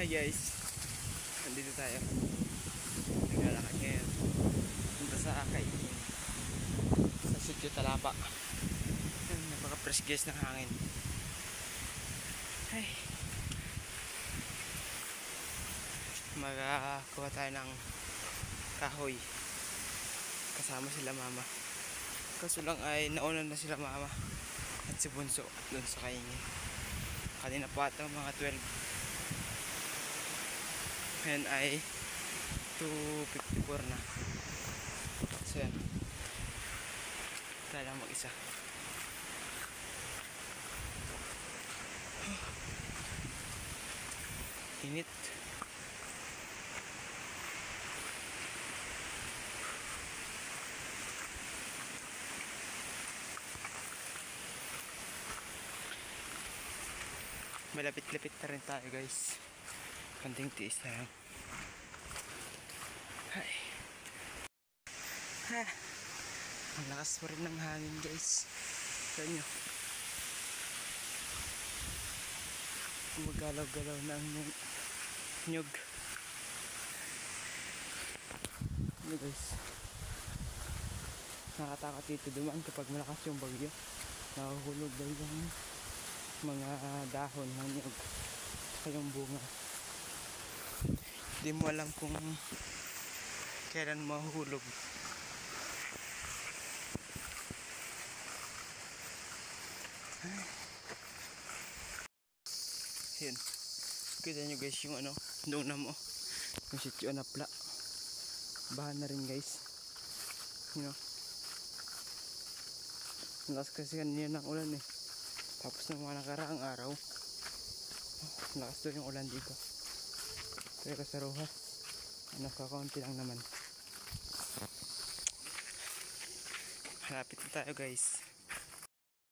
Hi guys, nandito tayo. Naglalakad ngayon punta sa Akay, sa Sitio Talapa. Napaka-fresh guys ng hangin. Ay, magkuha tayo ng kahoy kasama sila mama. Kaso lang ay nauna na sila mama at si Bunso doon sa kaingin. Kanina pa ito mga 12. Ngayon ay 2:54 na. So yan, tayo lang mag-isa. Init. Malapit-lapit na rin tayo guys. Konting tiis na lang. Ay. Ha. Ang lakas pa rin ng hangin guys. Tignan nyo. Magalaw-galaw na ang nyug. Ano guys. Nakatakot dito dumaan kapag malakas yung bagyo. Nahuhulog daw yung mga dahon ng nyug. Saka yung bunga. Hindi mo alam kung kailan mahuhulog. Yan. Kita nyo guys yung ano, doon na mo. Yung sityo Anapla. Bahan na rin guys. You know. Lakas kasi kanina ng ulan eh. Tapos ng mga nakaraang araw. Lakas doon yung ulan dito. Pero sa Rojas, nakakaunti lang naman. Malapit na tayo guys.